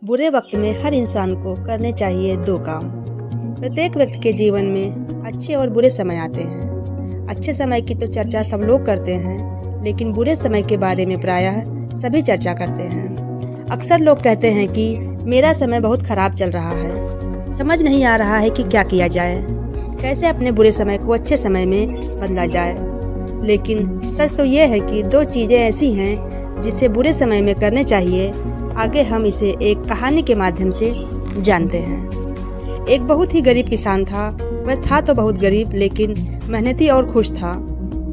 बुरे वक्त में हर इंसान को करने चाहिए दो काम। प्रत्येक व्यक्ति के जीवन में अच्छे और बुरे समय आते हैं। अच्छे समय की तो चर्चा सब लोग करते हैं, लेकिन बुरे समय के बारे में प्रायः सभी चर्चा करते हैं। अक्सर लोग कहते हैं कि मेरा समय बहुत खराब चल रहा है, समझ नहीं आ रहा है कि क्या किया जाए, कैसे अपने बुरे समय को अच्छे समय में बदला जाए। लेकिन सच तो ये है कि दो चीज़ें ऐसी हैं जिसे बुरे समय में करने चाहिए। आगे हम इसे एक कहानी के माध्यम से जानते हैं। एक बहुत ही गरीब किसान था। वह था तो बहुत गरीब, लेकिन मेहनती और खुश था।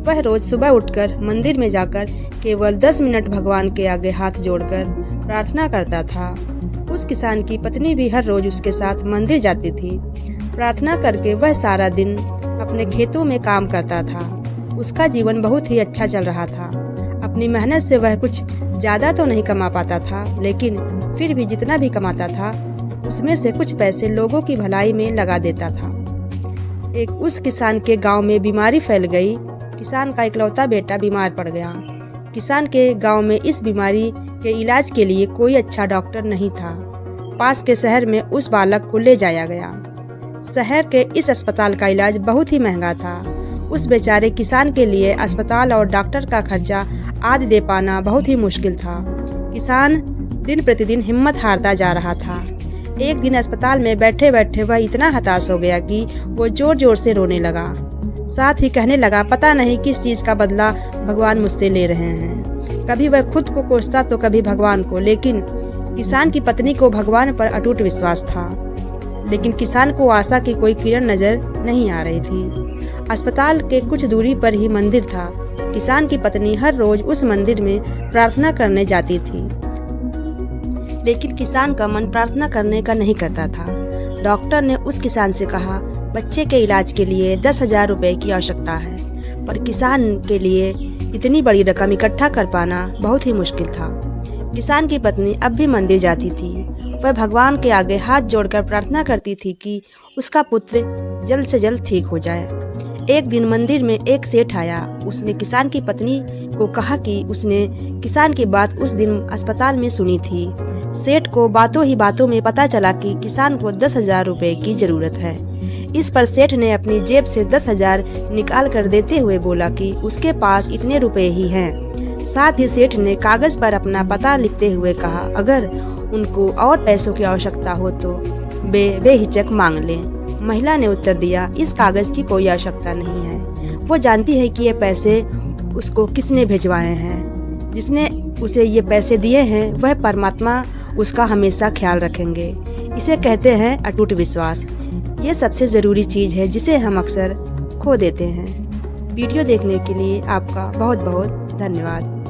वह रोज सुबह उठकर मंदिर में जाकर केवल 10 मिनट भगवान के आगे हाथ जोड़कर प्रार्थना करता था। उस किसान की पत्नी भी हर रोज उसके साथ मंदिर जाती थी। प्रार्थना करके वह सारा दिन अपने खेतों में काम करता था। उसका जीवन बहुत ही अच्छा चल रहा था। अपनी मेहनत से वह कुछ ज़्यादा तो नहीं कमा पाता था, लेकिन फिर भी जितना भी कमाता था उसमें से कुछ पैसे लोगों की भलाई में लगा देता था। उस किसान के गांव में बीमारी फैल गई। किसान का इकलौता बेटा बीमार पड़ गया। किसान के गांव में इस बीमारी के इलाज के लिए कोई अच्छा डॉक्टर नहीं था। पास के शहर में उस बालक को ले जाया गया। शहर के इस अस्पताल का इलाज बहुत ही महंगा था। उस बेचारे किसान के लिए अस्पताल और डॉक्टर का खर्चा आदि दे पाना बहुत ही मुश्किल था। किसान दिन प्रतिदिन हिम्मत हारता जा रहा था। एक दिन अस्पताल में बैठे बैठे वह इतना हताश हो गया कि वो जोर जोर से रोने लगा। साथ ही कहने लगा, पता नहीं किस चीज़ का बदला भगवान मुझसे ले रहे हैं। कभी वह खुद को कोसता तो कभी भगवान को, लेकिन किसान की पत्नी को भगवान पर अटूट विश्वास था। लेकिन किसान को आशा की कोई किरण नजर नहीं आ रही थी। अस्पताल के कुछ दूरी पर ही मंदिर था। किसान की पत्नी हर रोज उस मंदिर में प्रार्थना करने जाती थी, लेकिन किसान का मन प्रार्थना करने का नहीं करता था। डॉक्टर ने उस किसान से कहा, बच्चे के इलाज के लिए 10,000 रुपए की आवश्यकता है, पर किसान के लिए इतनी बड़ी रकम इकट्ठा कर पाना बहुत ही मुश्किल था। किसान की पत्नी अब भी मंदिर जाती थी। वह भगवान के आगे हाथ जोड़कर प्रार्थना करती थी कि उसका पुत्र जल्द से जल्द ठीक हो जाए। एक दिन मंदिर में एक सेठ आया। उसने किसान की पत्नी को कहा कि उसने किसान की बात उस दिन अस्पताल में सुनी थी। सेठ को बातों ही बातों में पता चला कि किसान को 10,000 रुपए की जरूरत है। इस पर सेठ ने अपनी जेब से 10,000 निकाल कर देते हुए बोला कि उसके पास इतने रुपए ही हैं। साथ ही सेठ ने कागज पर अपना पता लिखते हुए कहा, अगर उनको और पैसों की आवश्यकता हो तो बेहिचक मांग लें। महिला ने उत्तर दिया, इस कागज की कोई आवश्यकता नहीं है। वो जानती है कि ये पैसे उसको किसने भिजवाए हैं। जिसने उसे ये पैसे दिए हैं वह परमात्मा उसका हमेशा ख्याल रखेंगे। इसे कहते हैं अटूट विश्वास। ये सबसे ज़रूरी चीज़ है जिसे हम अक्सर खो देते हैं। वीडियो देखने के लिए आपका बहुत बहुत धन्यवाद।